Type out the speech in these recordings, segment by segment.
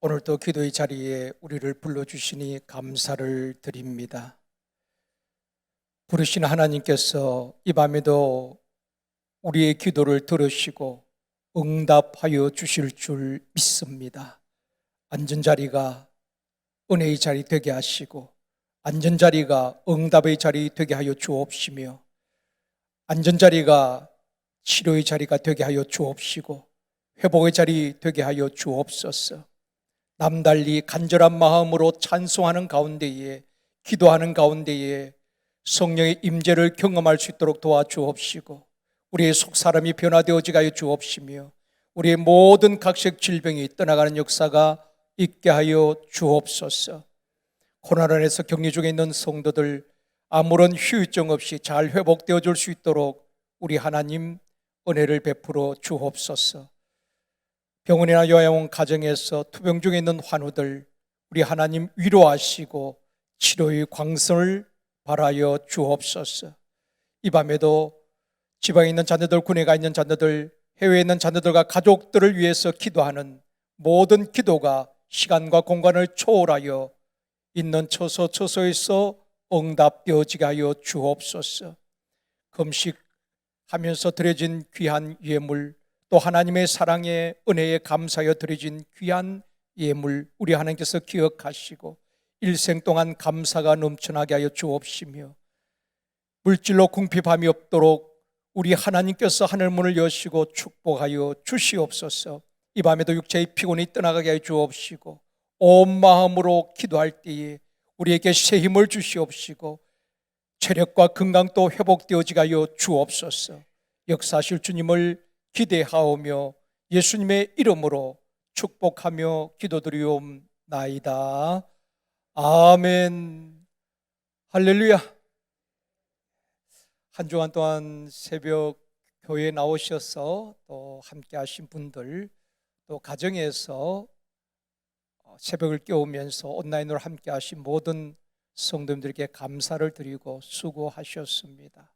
오늘도 기도의 자리에 우리를 불러주시니 감사를 드립니다. 부르신 하나님께서 이 밤에도 우리의 기도를 들으시고 응답하여 주실 줄 믿습니다. 앉은 자리가 은혜의 자리 되게 하시고 앉은 자리가 응답의 자리 되게 하여 주옵시며 앉은 자리가 치료의 자리가 되게 하여 주옵시고 회복의 자리 되게 하여 주옵소서. 남달리 간절한 마음으로 찬송하는 가운데에 기도하는 가운데에 성령의 임재를 경험할 수 있도록 도와주옵시고 우리의 속사람이 변화되어지게 하여 주옵시며 우리의 모든 각색 질병이 떠나가는 역사가 있게 하여 주옵소서. 코로나로 인해서 격리 중에 있는 성도들 아무런 후유증 없이 잘 회복되어 줄 수 있도록 우리 하나님 은혜를 베풀어 주옵소서. 병원이나 요양원 가정에서 투병 중에 있는 환우들 우리 하나님 위로하시고 치료의 광선을 발하여 주옵소서. 이 밤에도 지방에 있는 자녀들, 군에 가 있는 자녀들, 해외에 있는 자녀들과 가족들을 위해서 기도하는 모든 기도가 시간과 공간을 초월하여 있는 처소에서 응답되어지게 하여 주옵소서. 금식하면서 드려진 귀한 예물, 또 하나님의 사랑에 은혜에 감사하여 드려진 귀한 예물 우리 하나님께서 기억하시고 일생 동안 감사가 넘쳐나게 하여 주옵시며 물질로 궁핍함이 없도록 우리 하나님께서 하늘문을 여시고 축복하여 주시옵소서. 이 밤에도 육체의 피곤이 떠나가게 하여 주옵시고 온 마음으로 기도할 때에 우리에게 새 힘을 주시옵시고 체력과 건강도 회복되어지게 하여 주옵소서. 역사하실 주님을 기대하오며 예수님의 이름으로 축복하며 기도드리옵나이다. 아멘. 할렐루야. 한 주간 동안 새벽 교회에 나오셔서 또 함께 하신 분들, 또 가정에서 새벽을 깨우면서 온라인으로 함께 하신 모든 성도님들께 감사를 드리고 수고하셨습니다.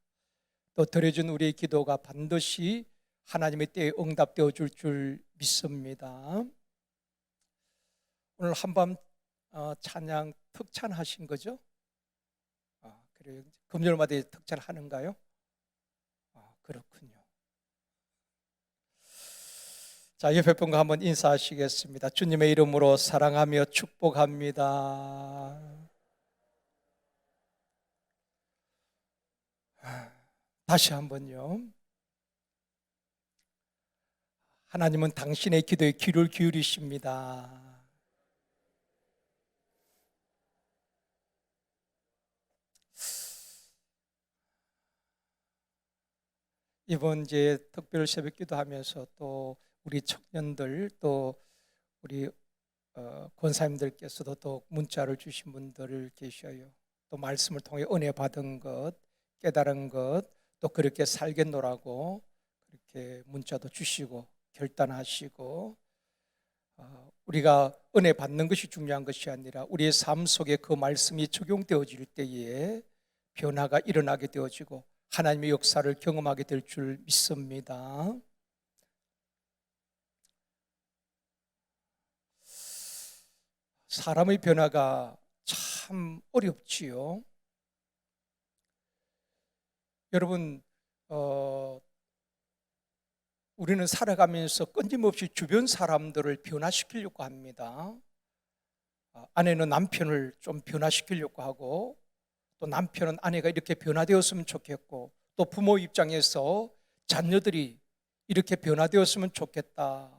또 드려진 우리의 기도가 반드시 하나님의 때에 응답되어 줄 믿습니다. 오늘 한밤 찬양 특찬 하신 거죠? 그래요. 금요일마다 특찬 하는가요? 그렇군요. 자, 옆에 분과 한번 인사하시겠습니다. 주님의 이름으로 사랑하며 축복합니다. 다시 한번요. 하나님은 당신의 기도에 귀를 기울이십니다. 이번 이제 특별 새벽 기도하면서 또 우리 청년들 또 우리 권사님들께서도 또 문자를 주신 분들 계셔요. 또 말씀을 통해 은혜 받은 것, 깨달은 것, 또 그렇게 살겠노라고 그렇게 문자도 주시고 결단하시고 우리가 은혜 받는 것이 중요한 것이 아니라 우리의 삶 속에 그 말씀이 적용되어질 때에 변화가 일어나게 되어지고 하나님의 역사를 경험하게 될 줄 믿습니다. 사람의 변화가 참 어렵지요. 여러분, 우리는 살아가면서 끊임없이 주변 사람들을 변화시키려고 합니다. 아내는 남편을 좀 변화시키려고 하고 또 남편은 아내가 이렇게 변화되었으면 좋겠고 또 부모 입장에서 자녀들이 이렇게 변화되었으면 좋겠다.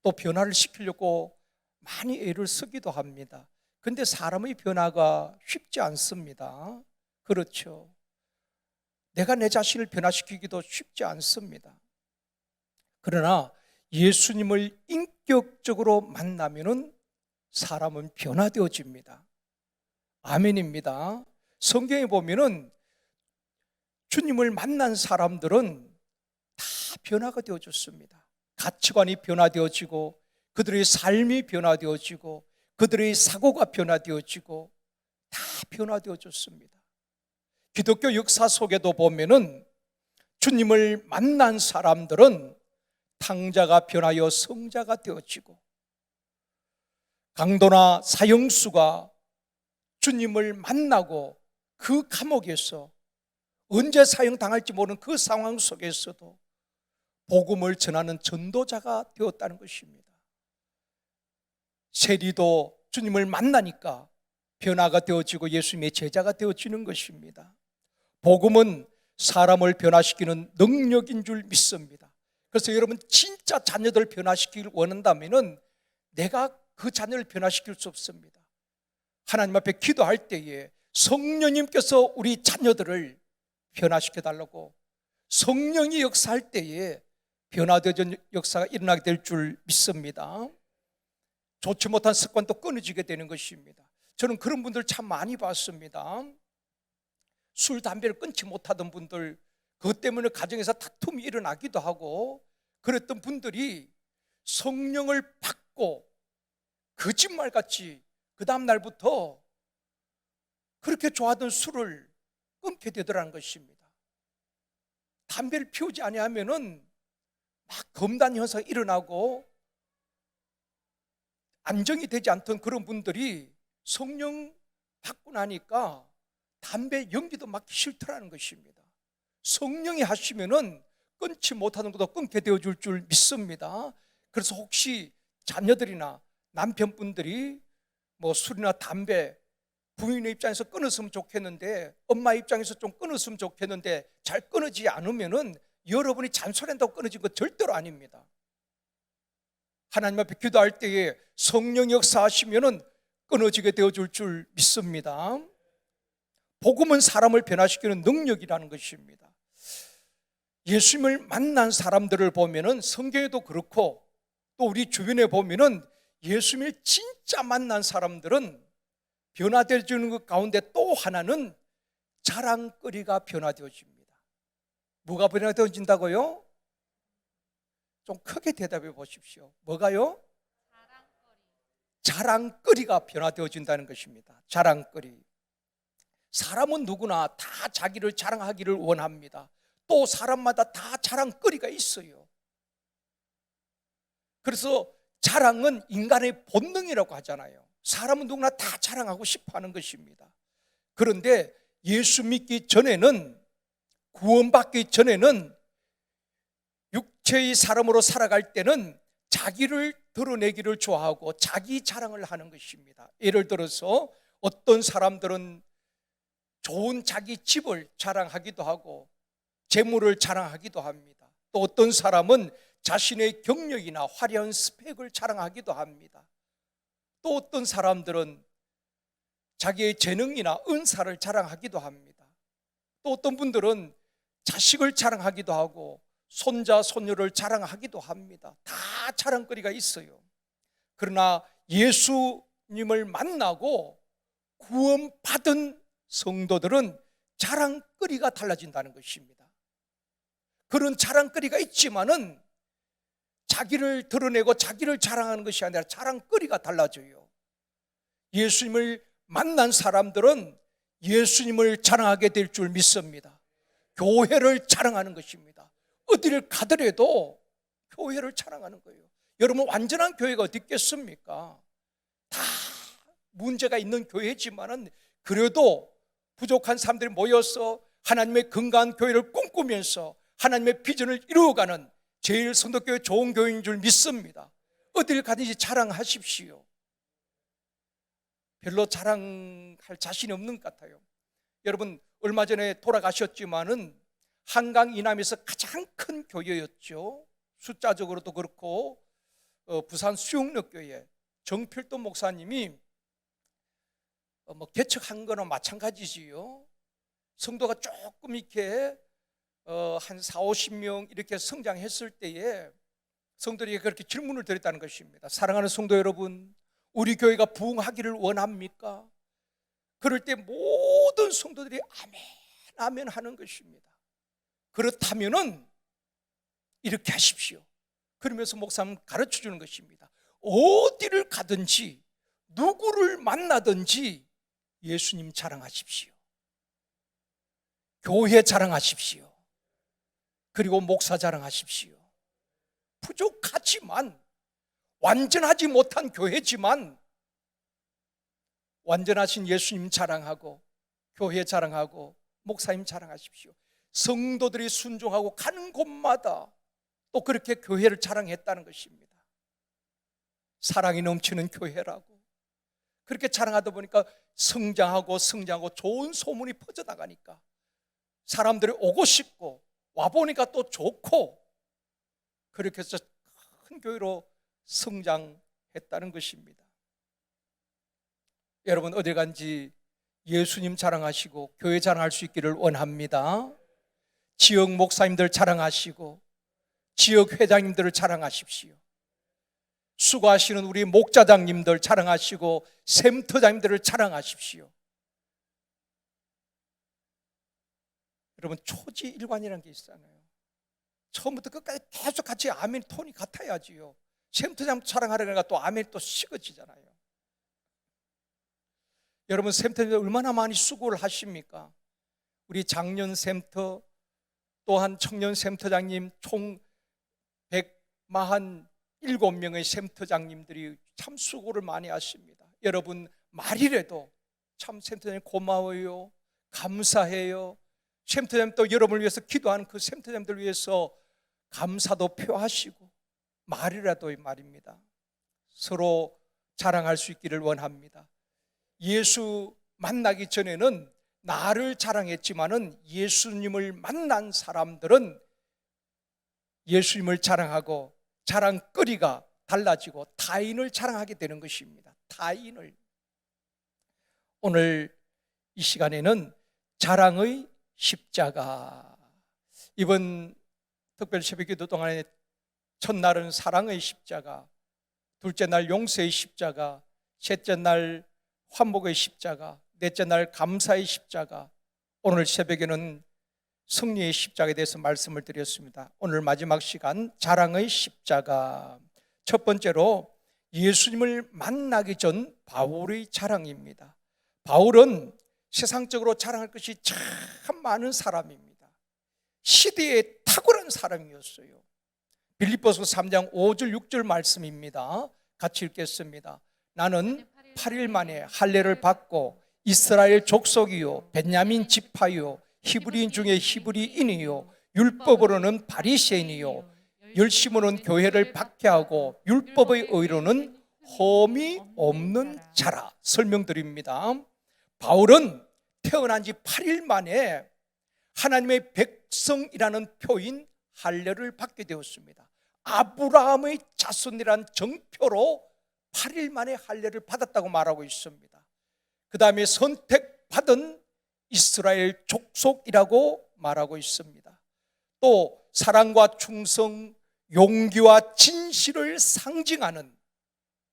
또 변화를 시키려고 많이 애를 쓰기도 합니다. 그런데 사람의 변화가 쉽지 않습니다. 그렇죠. 내가 내 자신을 변화시키기도 쉽지 않습니다. 그러나 예수님을 인격적으로 만나면은 사람은 변화되어집니다. 아멘입니다. 성경에 보면은 주님을 만난 사람들은 다 변화가 되어졌습니다. 가치관이 변화되어지고 그들의 삶이 변화되어지고 그들의 사고가 변화되어지고 다 변화되어졌습니다. 기독교 역사 속에도 보면은 주님을 만난 사람들은 탕자가 변하여 성자가 되어지고 강도나 사형수가 주님을 만나고 그 감옥에서 언제 사형당할지 모르는 그 상황 속에서도 복음을 전하는 전도자가 되었다는 것입니다. 세리도 주님을 만나니까 변화가 되어지고 예수님의 제자가 되어지는 것입니다. 복음은 사람을 변화시키는 능력인 줄 믿습니다. 그래서 여러분 진짜 자녀들 변화시키길 원한다면 내가 그 자녀를 변화시킬 수 없습니다. 하나님 앞에 기도할 때에 성령님께서 우리 자녀들을 변화시켜 달라고, 성령이 역사할 때에 변화되는 역사가 일어나게 될 줄 믿습니다. 좋지 못한 습관도 끊어지게 되는 것입니다. 저는 그런 분들 참 많이 봤습니다. 술, 담배를 끊지 못하던 분들, 그것 때문에 가정에서 다툼이 일어나기도 하고 그랬던 분들이 성령을 받고 거짓말같이 그 다음 날부터 그렇게 좋아하던 술을 끊게 되더라는 것입니다. 담배를 피우지 아니하면은 막 검단 현상이 일어나고 안정이 되지 않던 그런 분들이 성령 받고 나니까 담배 연기도 맡기 싫더라는 것입니다. 성령이 하시면은 끊지 못하는 것도 끊게 되어줄 줄 믿습니다. 그래서 혹시 자녀들이나 남편분들이 뭐 술이나 담배 부인의 입장에서 끊었으면 좋겠는데, 엄마 입장에서 좀 끊었으면 좋겠는데 잘 끊어지지 않으면은 여러분이 잔소리한다고 끊어진 거 절대로 아닙니다. 하나님 앞에 기도할 때에 성령 역사하시면은 끊어지게 되어줄 줄 믿습니다. 복음은 사람을 변화시키는 능력이라는 것입니다. 예수님을 만난 사람들을 보면은 성경에도 그렇고 또 우리 주변에 보면은 예수님을 진짜 만난 사람들은 변화되어지는 것 가운데 또 하나는 자랑거리가 변화되어집니다. 뭐가 변화되어진다고요? 좀 크게 대답해 보십시오. 뭐가요? 자랑거리가 변화되어진다는 것입니다. 자랑거리. 사람은 누구나 다 자기를 자랑하기를 원합니다. 또 사람마다 다 자랑거리가 있어요. 그래서 자랑은 인간의 본능이라고 하잖아요. 사람은 누구나 다 자랑하고 싶어 하는 것입니다. 그런데 예수 믿기 전에는, 구원받기 전에는 육체의 사람으로 살아갈 때는 자기를 드러내기를 좋아하고 자기 자랑을 하는 것입니다. 예를 들어서 어떤 사람들은 좋은 자기 집을 자랑하기도 하고 재물을 자랑하기도 합니다. 또 어떤 사람은 자신의 경력이나 화려한 스펙을 자랑하기도 합니다. 또 어떤 사람들은 자기의 재능이나 은사를 자랑하기도 합니다. 또 어떤 분들은 자식을 자랑하기도 하고 손자, 손녀를 자랑하기도 합니다. 다 자랑거리가 있어요. 그러나 예수님을 만나고 구원받은 성도들은 자랑거리가 달라진다는 것입니다. 그런 자랑거리가 있지만은 자기를 드러내고 자기를 자랑하는 것이 아니라 자랑거리가 달라져요. 예수님을 만난 사람들은 예수님을 자랑하게 될 줄 믿습니다. 교회를 자랑하는 것입니다. 어디를 가더라도 교회를 자랑하는 거예요. 여러분, 완전한 교회가 어디 있겠습니까? 다 문제가 있는 교회지만은 그래도 부족한 사람들이 모여서 하나님의 건강한 교회를 꿈꾸면서 하나님의 비전을 이루어가는 제일 선도교회 좋은 교회인 줄 믿습니다. 어딜 가든지 자랑하십시오. 별로 자랑할 자신이 없는 것 같아요. 여러분, 얼마 전에 돌아가셨지만은 한강 이남에서 가장 큰 교회였죠. 숫자적으로도 그렇고 부산 수영역교회 정필도 목사님이 개척한 거나 마찬가지지요. 성도가 조금 이렇게 한 4, 50명 이렇게 성장했을 때에 성도들에게 그렇게 질문을 드렸다는 것입니다. 사랑하는 성도 여러분, 우리 교회가 부흥하기를 원합니까? 그럴 때 모든 성도들이 아멘, 아멘 하는 것입니다. 그렇다면은 이렇게 하십시오. 그러면서 목사님 가르쳐 주는 것입니다. 어디를 가든지 누구를 만나든지 예수님 자랑하십시오. 교회 자랑하십시오. 그리고 목사 자랑하십시오. 부족하지만, 완전하지 못한 교회지만 완전하신 예수님 자랑하고 교회 자랑하고 목사님 자랑하십시오. 성도들이 순종하고 가는 곳마다 또 그렇게 교회를 자랑했다는 것입니다. 사랑이 넘치는 교회라고 그렇게 자랑하다 보니까 성장하고 좋은 소문이 퍼져나가니까 사람들이 오고 싶고 와보니까 또 좋고 그렇게 해서 큰 교회로 성장했다는 것입니다. 여러분 어디 간지 예수님 자랑하시고 교회 자랑할 수 있기를 원합니다. 지역 목사님들 자랑하시고 지역 회장님들을 자랑하십시오. 수고하시는 우리 목자장님들 자랑하시고 샘터장님들을 자랑하십시오. 여러분 초지일관이라는 게 있잖아요. 처음부터 끝까지 계속 같이 아멘 톤이 같아야지요. 샘터장 자랑하려니까 또 아멘이 또 식어지잖아요. 여러분 샘터장님들 얼마나 많이 수고를 하십니까? 우리 장년 샘터 또한 청년 샘터장님 총 147명의 샘터장님들이 참 수고를 많이 하십니다. 여러분 말이라도 참 샘터장님 고마워요, 감사해요. 샘터장님 또 여러분을 위해서 기도하는 그 샘터장님들 위해서 감사도 표하시고 말이라도 말입니다. 서로 자랑할 수 있기를 원합니다. 예수 만나기 전에는 나를 자랑했지만은 예수님을 만난 사람들은 예수님을 자랑하고 자랑거리가 달라지고 타인을 자랑하게 되는 것입니다. 타인을. 오늘 이 시간에는 자랑의 십자가, 이번 특별 새벽기도 동안에 첫날은 사랑의 십자가, 둘째 날 용서의 십자가, 셋째 날 환복의 십자가, 넷째 날 감사의 십자가, 오늘 새벽에는 승리의 십자가에 대해서 말씀을 드렸습니다. 오늘 마지막 시간 자랑의 십자가, 첫 번째로 예수님을 만나기 전 바울의 자랑입니다. 바울은 세상적으로 자랑할 것이 참 많은 사람입니다. 시대에 탁월한 사람이었어요. 빌립보서 3장 5절 6절 말씀입니다. 같이 읽겠습니다. 나는 8일 만에 할례를 받고 이스라엘 족속이요 베냐민 지파요 히브리인 중에 히브리인이요 율법으로는 바리새인이요 열심으로는 교회를 박해하고 율법의 의로는 흠이 없는 자라. 설명드립니다. 바울은 태어난 지 8일 만에 하나님의 백성이라는 표인 할례를 받게 되었습니다. 아브라함의 자손이란 정표로 8일 만에 할례를 받았다고 말하고 있습니다. 그 다음에 선택받은 이스라엘 족속이라고 말하고 있습니다. 또 사랑과 충성, 용기와 진실을 상징하는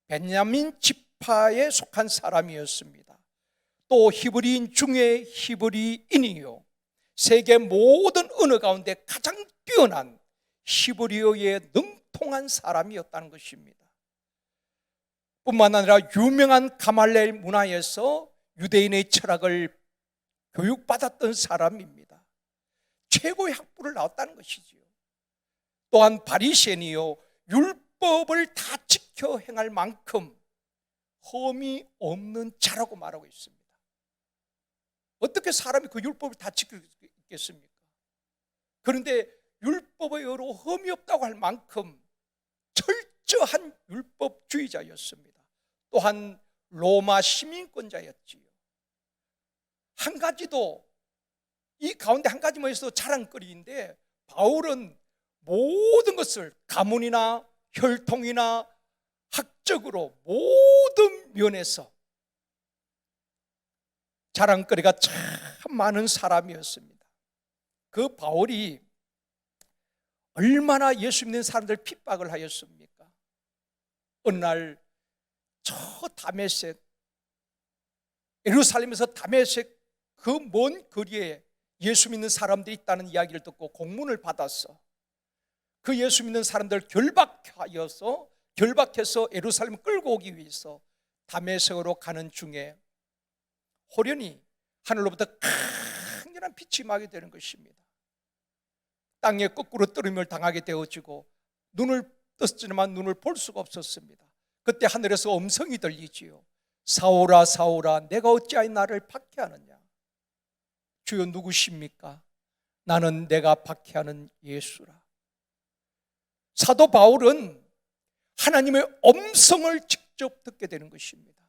베냐민 지파에 속한 사람이었습니다. 또 히브리인 중에 히브리인이요 세계 모든 언어 가운데 가장 뛰어난 히브리어에 능통한 사람이었다는 것입니다. 뿐만 아니라 유명한 가말레엘 문화에서 유대인의 철학을 교육받았던 사람입니다. 최고의 학부를 나왔다는 것이지요. 또한 바리새인이요 율법을 다 지켜 행할 만큼 흠이 없는 자라고 말하고 있습니다. 어떻게 사람이 그 율법을 다 지키겠습니까? 그런데 율법의 의로 흠이 없다고 할 만큼 철저한 율법주의자였습니다. 또한 로마 시민권자였지요. 한 가지도 이 가운데 한 가지만 있어도 자랑거리인데 바울은 모든 것을 가문이나 혈통이나 학적으로 모든 면에서 자랑거리가 참 많은 사람이었습니다. 그 바울이 얼마나 예수 믿는 사람들 핍박을 하였습니까? 어느 날 저 다메섹, 예루살렘에서 다메섹 그 먼 거리에 예수 믿는 사람들이 있다는 이야기를 듣고 공문을 받았어. 그 예수 믿는 사람들 결박해서 예루살렘 끌고 오기 위해서 다메섹으로 가는 중에 호련히 하늘로부터 강렬한 빛이 임하게 되는 것입니다. 땅에 거꾸로 떨어짐을 당하게 되어지고 눈을 떴지만 눈을 볼 수가 없었습니다. 그때 하늘에서 음성이 들리지요. 사울아 사울아 내가 어찌하여 나를 박해하느냐. 주여 누구십니까? 나는 내가 박해하는 예수라. 사도 바울은 하나님의 음성을 직접 듣게 되는 것입니다.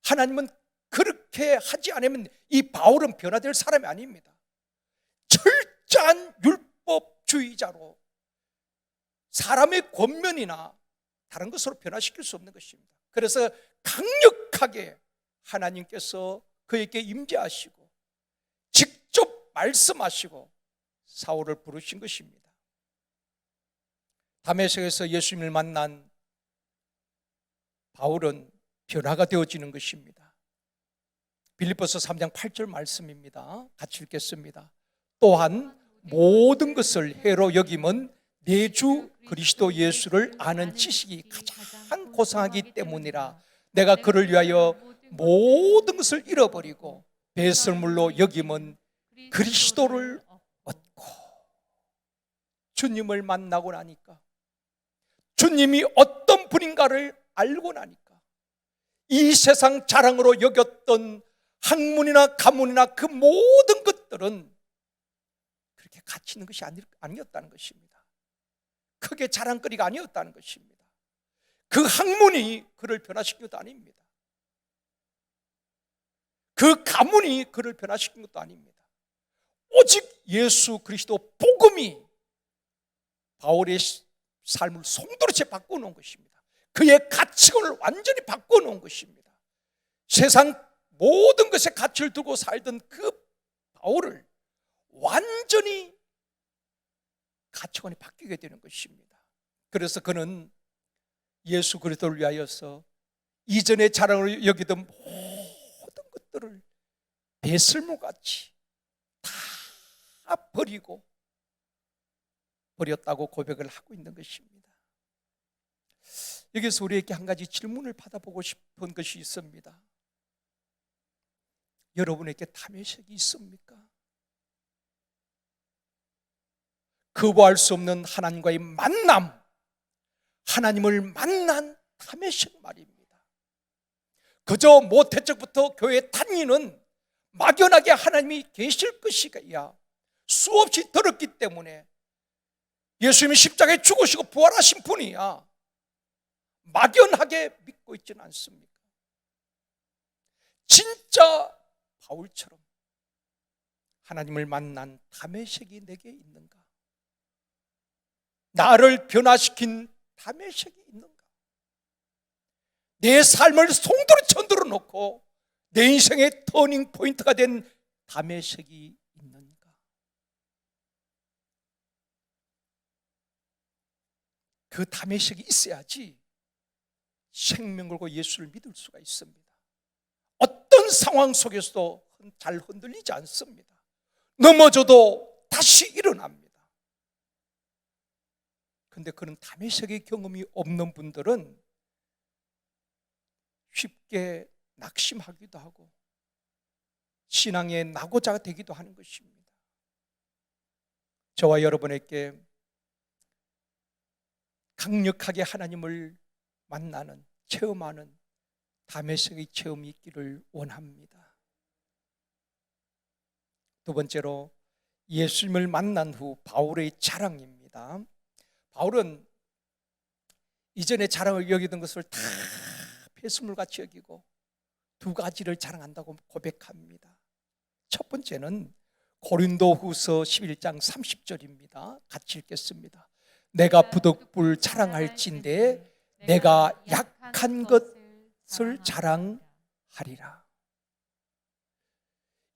하나님은 그렇게 하지 않으면 이 바울은 변화될 사람이 아닙니다. 철저한 율법주의자로 사람의 권면이나 다른 것으로 변화시킬 수 없는 것입니다. 그래서 강력하게 하나님께서 그에게 임재하시고 직접 말씀하시고 사울을 부르신 것입니다. 다메섹에서 예수님을 만난 바울은 변화가 되어지는 것입니다. 빌립보서 3장 8절 말씀입니다. 같이 읽겠습니다. 또한 모든 것을 해로 여김은 내 주 그리스도 예수를 아는 지식이 가장 고상하기 때문이라. 내가 그를 위하여 모든 것을 잃어버리고 배설물로 여김은 그리스도를 얻고. 주님을 만나고 나니까, 주님이 어떤 분인가를 알고 나니까 이 세상 자랑으로 여겼던 학문이나 가문이나 그 모든 것들은 그렇게 가치 있는 것이 아니었다는 것입니다. 크게 자랑거리가 아니었다는 것입니다. 그 학문이 그를 변화시킨 것도 아닙니다. 그 가문이 그를 변화시킨 것도 아닙니다. 오직 예수 그리스도 복음이 바울의 삶을 송두리째 바꿔놓은 것입니다. 그의 가치관을 완전히 바꿔놓은 것입니다. 세상 모든 것에 가치를 두고 살던 그 바울을 완전히 가치관이 바뀌게 되는 것입니다. 그래서 그는 예수 그리스도를 위하여서 이전에 자랑을 여기던 모든 것들을 배설물같이 다 버렸다고 고백을 하고 있는 것입니다. 여기서 우리에게 한 가지 질문을 받아보고 싶은 것이 있습니다. 여러분에게 다메섹이 있습니까? 거부할 수 없는 하나님과의 만남, 하나님을 만난 다메섹 말입니다. 그저 모태적부터 교회 다니는 막연하게 하나님이 계실 것이야 수없이 들었기 때문에 예수님이 십자가에 죽으시고 부활하신 분이야 막연하게 믿고 있지는 않습니까? 진짜 바울처럼 하나님을 만난 다메섹이 내게 있는가? 나를 변화시킨 다메섹이 있는가? 내 삶을 송두리 천두로 놓고 내 인생의 터닝 포인트가 된 다메섹이 있는가? 그 다메섹이 있어야지 생명 걸고 예수를 믿을 수가 있습니다. 어떤 상황 속에서도 잘 흔들리지 않습니다. 넘어져도 다시 일어납니다. 그런데 그런 다메섹의 경험이 없는 분들은 쉽게 낙심하기도 하고 신앙의 낙오자가 되기도 하는 것입니다. 저와 여러분에게 강력하게 하나님을 만나는, 체험하는 다메섹의 체험이 있기를 원합니다. 두 번째로 예수님을 만난 후 바울의 자랑입니다. 바울은 이전에 자랑을 여기던 것을 다 폐수물같이 여기고 두 가지를 자랑한다고 고백합니다. 첫 번째는 고린도후서 11장 30절입니다. 같이 읽겠습니다. 내가 부득불 자랑할진대 내가 약한 것을 자랑하리라.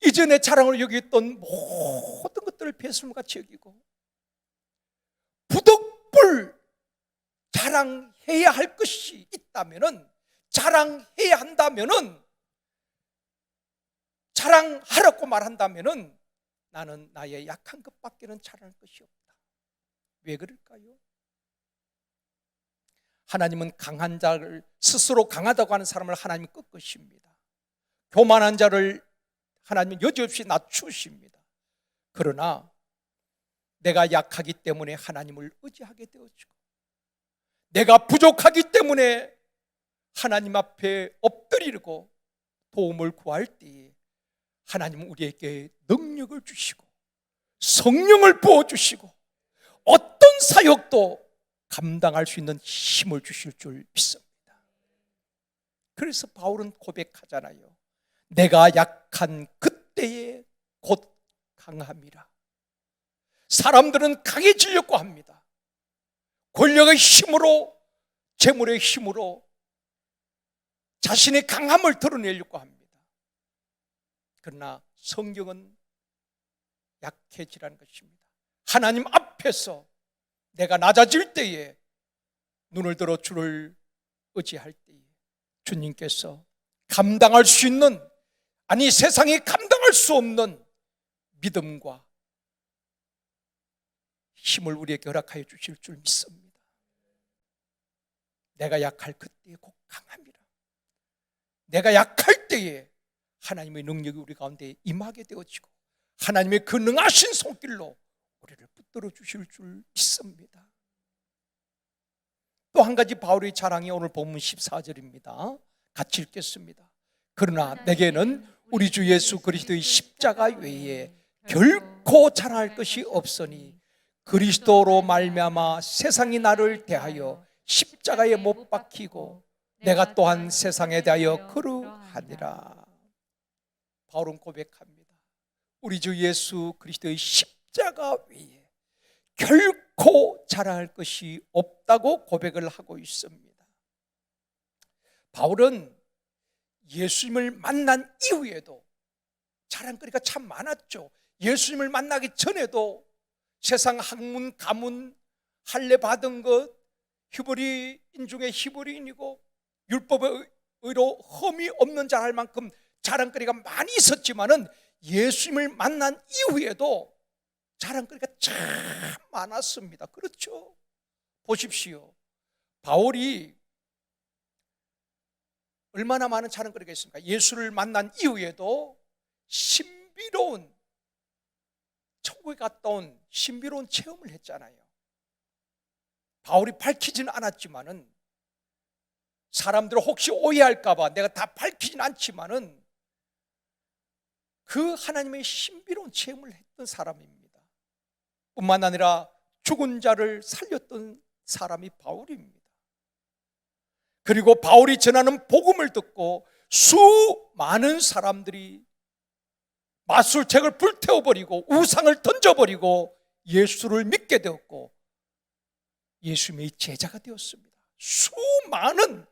이전에 자랑을 여겼던 모든 것들을 폐수물같이 여기고 부득불 자랑해야 할 것이 있다면은, 자랑해야 한다면은, 자랑하라고 말한다면은 나는 나의 약한 것밖에는 자랑할 것이 없다. 왜 그럴까요? 하나님은 강한 자를, 스스로 강하다고 하는 사람을 하나님이 꺾으십니다. 교만한 자를 하나님은 여지없이 낮추십니다. 그러나 내가 약하기 때문에 하나님을 의지하게 되어지고, 내가 부족하기 때문에 하나님 앞에 엎드리고 도움을 구할 때에 하나님은 우리에게 능력을 주시고 성령을 부어주시고 어떤 사역도 감당할 수 있는 힘을 주실 줄 믿습니다. 그래서 바울은 고백하잖아요. 내가 약한 그때에 곧 강함이라. 사람들은 강해지려고 합니다. 권력의 힘으로, 재물의 힘으로 자신의 강함을 드러내려고 합니다. 그러나 성경은 약해지라는 것입니다. 하나님 앞에서 내가 낮아질 때에, 눈을 들어 주를 의지할 때에 주님께서 감당할 수 있는, 아니 세상이 감당할 수 없는 믿음과 힘을 우리에게 허락하여 주실 줄 믿습니다. 내가 약할 그때에 곧 강함이라. 내가 약할 때에 하나님의 능력이 우리 가운데 임하게 되어지고 하나님의 그 능하신 손길로 우리를 붙들어 주실 줄 믿습니다. 또 한 가지 바울의 자랑이 오늘 본문 14절입니다. 같이 읽겠습니다. 그러나 내게는 우리 주 예수 그리스도의 십자가 외에 결코 자랑할 것이 없으니 그리스도로 말미암아 세상이 나를 대하여 십자가에 못 박히고 내가 또한 세상에 대하여 그러하니라. 바울은 고백합니다. 우리 주 예수 그리스도의 십자가 외에 결코 자랑할 것이 없다고 고백을 하고 있습니다. 바울은 예수님을 만난 이후에도 자랑거리가 참 많았죠. 예수님을 만나기 전에도 세상 학문, 가문, 할례 받은 것, 히브리인 중에 히브리인이고 율법의 의로 흠이 없는 자할 만큼 자랑거리가 많이 있었지만은 예수님을 만난 이후에도 자랑거리가 참 많았습니다. 그렇죠? 보십시오. 바울이 얼마나 많은 자랑거리가 있습니까? 예수를 만난 이후에도 신비로운, 천국에 갔다 온 신비로운 체험을 했잖아요. 바울이 밝히지는 않았지만은 사람들 혹시 오해할까봐 내가 다 밝히진 않지만은 그 하나님의 신비로운 체험을 했던 사람입니다. 뿐만 아니라 죽은 자를 살렸던 사람이 바울입니다. 그리고 바울이 전하는 복음을 듣고 수많은 사람들이 마술책을 불태워버리고 우상을 던져버리고 예수를 믿게 되었고 예수님의 제자가 되었습니다. 수많은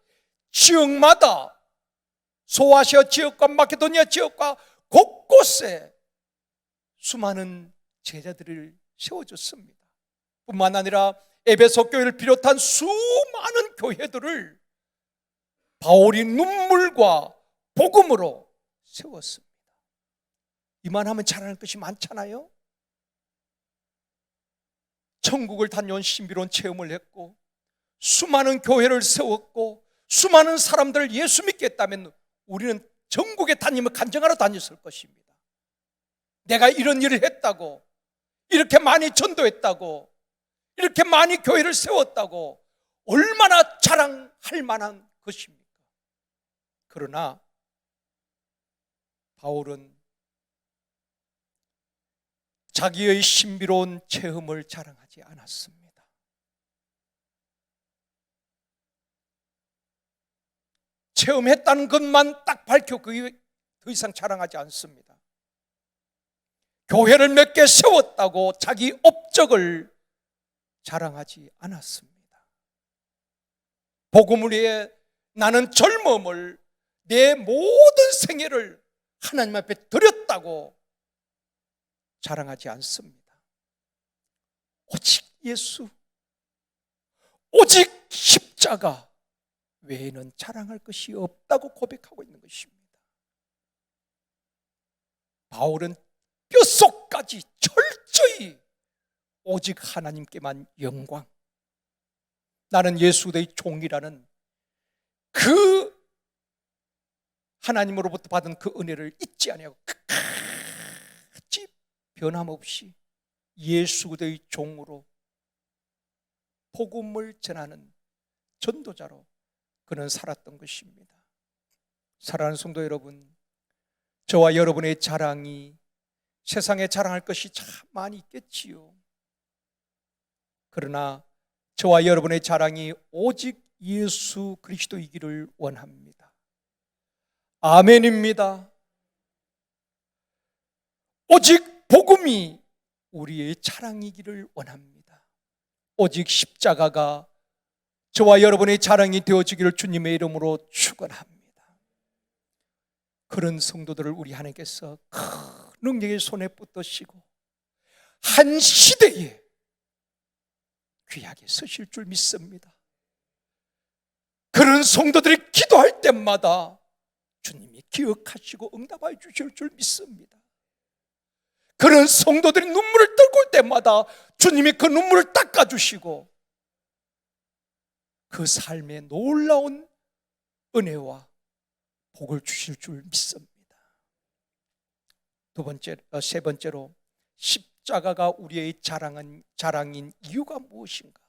지역마다, 소아시아 지역과 마케도니아 지역과 곳곳에 수많은 제자들을 세워줬습니다. 뿐만 아니라 에베소 교회를 비롯한 수많은 교회들을 바울이 눈물과 복음으로 세웠습니다. 이만하면 자랑할 것이 많잖아요. 천국을 다녀온 신비로운 체험을 했고 수많은 교회를 세웠고 수많은 사람들을 예수 믿게 했다면 우리는 전국에 다니며 간증하러 다녔을 것입니다. 내가 이런 일을 했다고, 이렇게 많이 전도했다고, 이렇게 많이 교회를 세웠다고 얼마나 자랑할 만한 것입니까? 그러나 바울은 자기의 신비로운 체험을 자랑하지 않았습니다. 체험했다는 것만 딱 밝혀 더 이상 자랑하지 않습니다. 교회를 몇 개 세웠다고 자기 업적을 자랑하지 않았습니다. 복음을 위해 나는 젊음을, 내 모든 생애를 하나님 앞에 드렸다고 자랑하지 않습니다. 오직 예수, 오직 십자가 외에는 자랑할 것이 없다고 고백하고 있는 것입니다. 바울은 뼛속까지 철저히 오직 하나님께만 영광, 나는 예수 그리스도의 종이라는 그 하나님으로부터 받은 그 은혜를 잊지 아니하고 끝까지 변함없이 예수 그리스도의 종으로 복음을 전하는 전도자로 그는 살았던 것입니다. 사랑하는 성도 여러분, 저와 여러분의 자랑이 세상에 자랑할 것이 참 많이 있겠지요. 그러나 저와 여러분의 자랑이 오직 예수 그리스도이기를 원합니다. 아멘입니다. 오직 복음이 우리의 자랑이기를 원합니다. 오직 십자가가 저와 여러분의 자랑이 되어지기를 주님의 이름으로 축원합니다. 그런 성도들을 우리 하나님께서 큰 능력의 손에 붙드시고 한 시대에 귀하게 서실 줄 믿습니다. 그런 성도들이 기도할 때마다 주님이 기억하시고 응답해 주실 줄 믿습니다. 그런 성도들이 눈물을 떨고 올 때마다 주님이 그 눈물을 닦아주시고 그 삶에 놀라운 은혜와 복을 주실 줄 믿습니다. 세 번째로 십자가가 우리의 자랑인 이유가 무엇인가?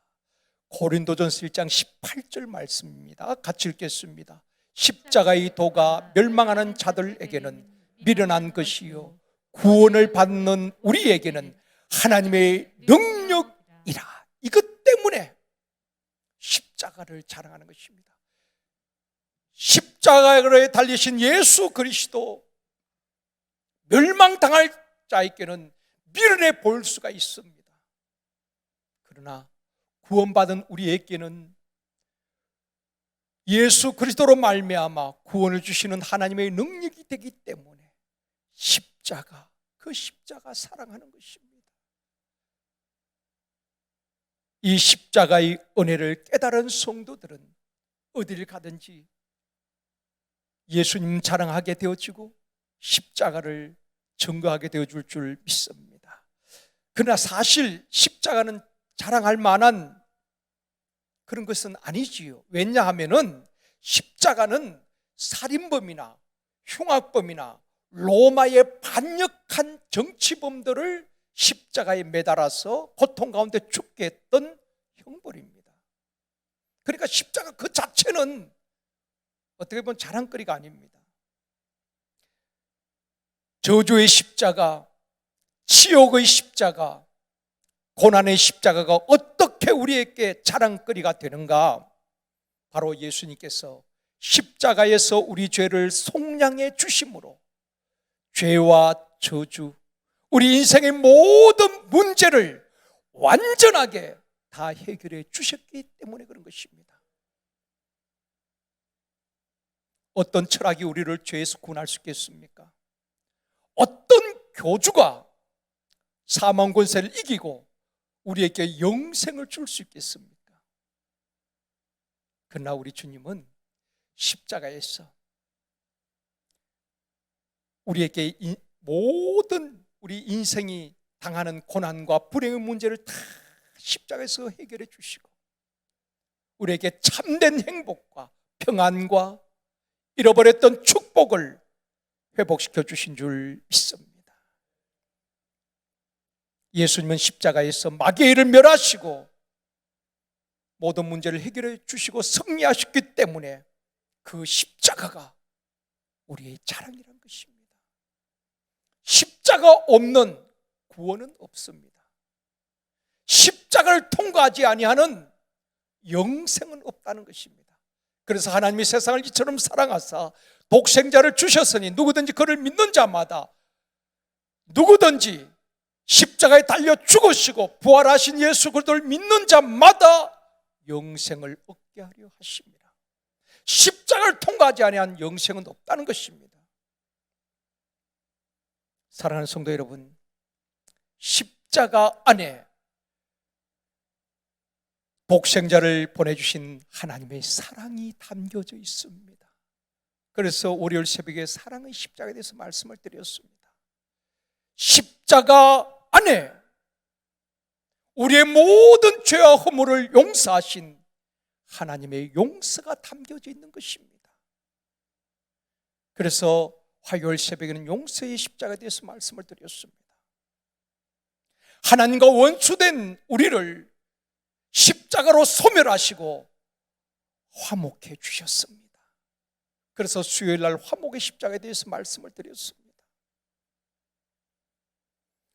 고린도전서 1장 18절 말씀입니다. 같이 읽겠습니다. 십자가의 도가 멸망하는 자들에게는 미련한 것이요 구원을 받는 우리에게는 하나님의 능력이라. 이것 때문에 십자가를 자랑하는 것입니다. 십자가에 달리신 예수 그리스도, 멸망당할 자에게는 미련해 보일 수가 있습니다. 그러나 구원받은 우리에게는 예수 그리스도로 말미암아 구원을 주시는 하나님의 능력이 되기 때문에 십자가, 그 십자가 사랑하는 것입니다. 이 십자가의 은혜를 깨달은 성도들은 어디를 가든지 예수님 자랑하게 되어지고 십자가를 증거하게 되어줄 줄 믿습니다. 그러나 사실 십자가는 자랑할 만한 그런 것은 아니지요. 왜냐하면은 십자가는 살인범이나 흉악범이나 로마의 반역한 정치범들을 십자가에 매달아서 고통 가운데 죽게 했던 형벌입니다. 그러니까 십자가 그 자체는 어떻게 보면 자랑거리가 아닙니다. 저주의 십자가, 치욕의 십자가, 고난의 십자가가 어떻게 우리에게 자랑거리가 되는가? 바로 예수님께서 십자가에서 우리 죄를 속량해 주심으로 죄와 저주, 우리 인생의 모든 문제를 완전하게 다 해결해 주셨기 때문에 그런 것입니다. 어떤 철학이 우리를 죄에서 구원할 수 있겠습니까? 어떤 교주가 사망 권세를 이기고 우리에게 영생을 줄 수 있겠습니까? 그러나 우리 주님은 십자가에서 우리에게 모든 우리 인생이 당하는 고난과 불행의 문제를 다 십자가에서 해결해 주시고 우리에게 참된 행복과 평안과 잃어버렸던 축복을 회복시켜 주신 줄 믿습니다. 예수님은 십자가에서 마귀를 멸하시고 모든 문제를 해결해 주시고 승리하셨기 때문에 그 십자가가 우리의 자랑이라는 것입니다. 십자가 없는 구원은 없습니다. 십자가를 통과하지 아니하는 영생은 없다는 것입니다. 그래서 하나님이 세상을 이처럼 사랑하사 독생자를 주셨으니 누구든지 그를 믿는 자마다 누구든지 십자가에 달려 죽으시고 부활하신 예수 그리스도를 믿는 자마다 영생을 얻게 하려 하십니다. 십자가를 통과하지 아니한 영생은 없다는 것입니다. 사랑하는 성도 여러분, 십자가 안에 독생자를 보내주신 하나님의 사랑이 담겨져 있습니다. 그래서 월요일 새벽에 사랑의 십자가에 대해서 말씀을 드렸습니다. 십자가 안에 우리의 모든 죄와 허물을 용서하신 하나님의 용서가 담겨져 있는 것입니다. 그래서 화요일 새벽에는 용서의 십자가에 대해서 말씀을 드렸습니다. 하나님과 원수된 우리를 십자가로 소멸하시고 화목해 주셨습니다. 그래서 수요일 날 화목의 십자가에 대해서 말씀을 드렸습니다.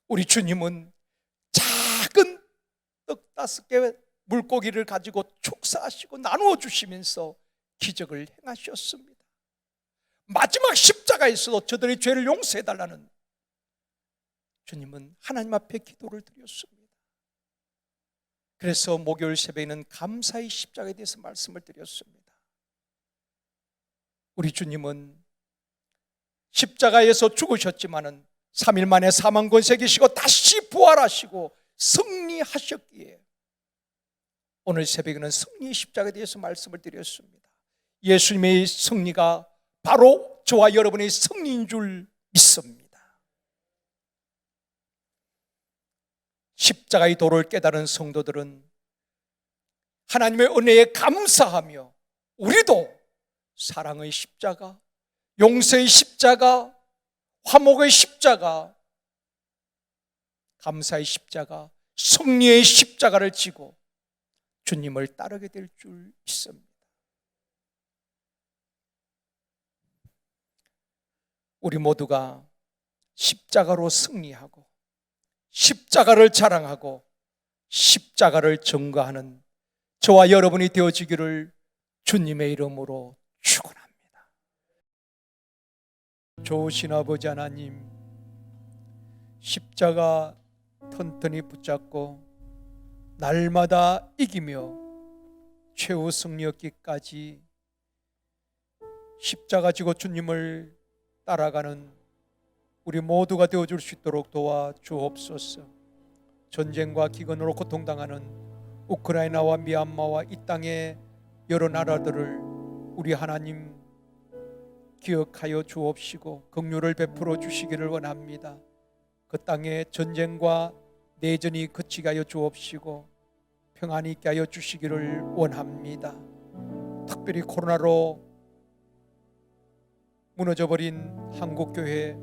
우리 주님은 작은 떡 5개 물고기를 가지고 축사하시고 나누어 주시면서 기적을 행하셨습니다. 마지막 십자가에서도 저들의 죄를 용서해 달라는 주님은 하나님 앞에 기도를 드렸습니다. 그래서 목요일 새벽에는 감사의 십자가에 대해서 말씀을 드렸습니다. 우리 주님은 십자가에서 죽으셨지만은 3일 만에 사망 권세 이기시고 다시 부활하시고 승리하셨기에 오늘 새벽에는 승리의 십자가에 대해서 말씀을 드렸습니다. 예수님의 승리가 바로 저와 여러분의 승리인 줄 믿습니다. 십자가의 도를 깨달은 성도들은 하나님의 은혜에 감사하며 우리도 사랑의 십자가, 용서의 십자가, 화목의 십자가, 감사의 십자가, 승리의 십자가를 지고 주님을 따르게 될 줄 믿습니다. 우리 모두가 십자가로 승리하고 십자가를 자랑하고 십자가를 증거하는 저와 여러분이 되어지기를 주님의 이름으로 축원합니다. 좋으신 아버지 하나님, 십자가 튼튼히 붙잡고 날마다 이기며 최후 승리 얻기까지 십자가 지고 주님을 따라가는 우리 모두가 되어줄 수 있도록 도와주옵소서. 전쟁과 기근으로 고통당하는 우크라이나와 미얀마와 이 땅의 여러 나라들을 우리 하나님 기억하여 주옵시고 긍휼을 베풀어 주시기를 원합니다. 그 땅에 전쟁과 내전이 그치게 하여 주옵시고 평안이 있게 하여 주시기를 원합니다. 특별히 코로나로 무너져버린 한국교회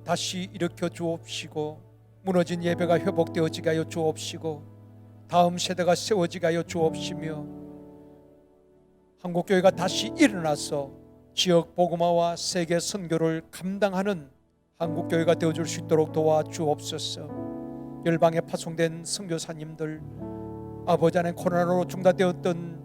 다시 일으켜 주옵시고 무너진 예배가 회복되어지게 하여 주옵시고 다음 세대가 세워지게 하여 주옵시며 한국교회가 다시 일어나서 지역 복음화와 세계 선교를 감당하는 한국교회가 되어줄 수 있도록 도와주옵소서. 열방에 파송된 선교사님들, 아버지 안에 코로나로 중단되었던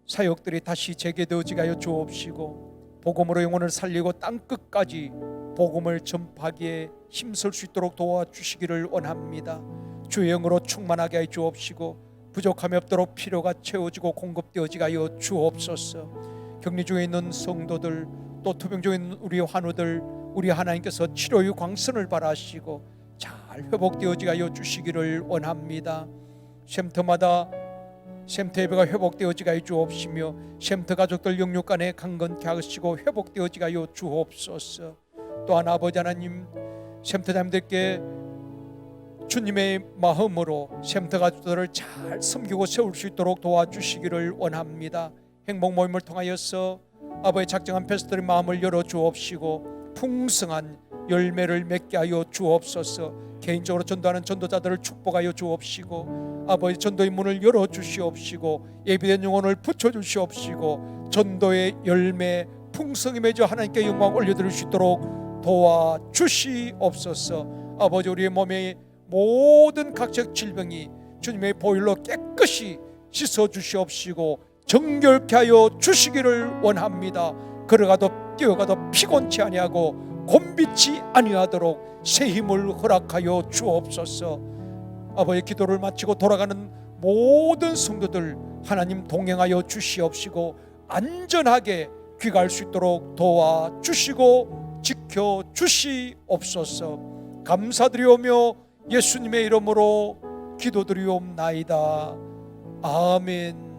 사역들이 다시 재개되어지게 하여 주옵시고 복음으로 영혼을 살리고 땅끝까지 복음을 전파하기에 힘쓸 수 있도록 도와주시기를 원합니다. 주의 영으로 충만하게 하여 주옵시고 부족함이 없도록 필요가 채워지고 공급되어지게 하여 주옵소서. 격리 중에 있는 성도들, 또 투병 중에 있는 우리 환우들, 우리 하나님께서 치료의 광선을 발하시고 잘 회복되어지게 하여 주시기를 원합니다. 쉼터마다 쉼터 예배가 회복되어지게 하여 주옵시며 쉼터 가족들 영육간에 강건케 하시고 회복되어지게 하여 주옵소서. 또한 아버지 하나님, 쉼터장님들께 주님의 마음으로 쉼터 가족들을 잘 섬기고 세울 수 있도록 도와주시기를 원합니다. 행복 모임을 통하여서 아버지의 작정한 패스들의 마음을 열어 주옵시고 풍성한 열매를 맺게 하여 주옵소서. 개인적으로 전도하는 전도자들을 축복하여 주옵시고 아버지 전도의 문을 열어 주시옵시고 예비된 영혼을 붙여 주시옵시고 전도의 열매 풍성히 맺어 하나님께 영광 올려드릴 수 있도록 도와주시옵소서. 아버지, 우리의 몸에 모든 각적 질병이 주님의 보혈로 깨끗이 씻어 주시옵시고 정결케 하여 주시기를 원합니다. 걸어가도 뛰어가도 피곤치 아니하고 곤비치 아니하도록 새 힘을 허락하여 주옵소서. 아버지, 기도를 마치고 돌아가는 모든 성도들 하나님 동행하여 주시옵시고 안전하게 귀가할 수 있도록 도와주시고 지켜주시옵소서. 감사드리오며 예수님의 이름으로 기도드리옵나이다. 아멘.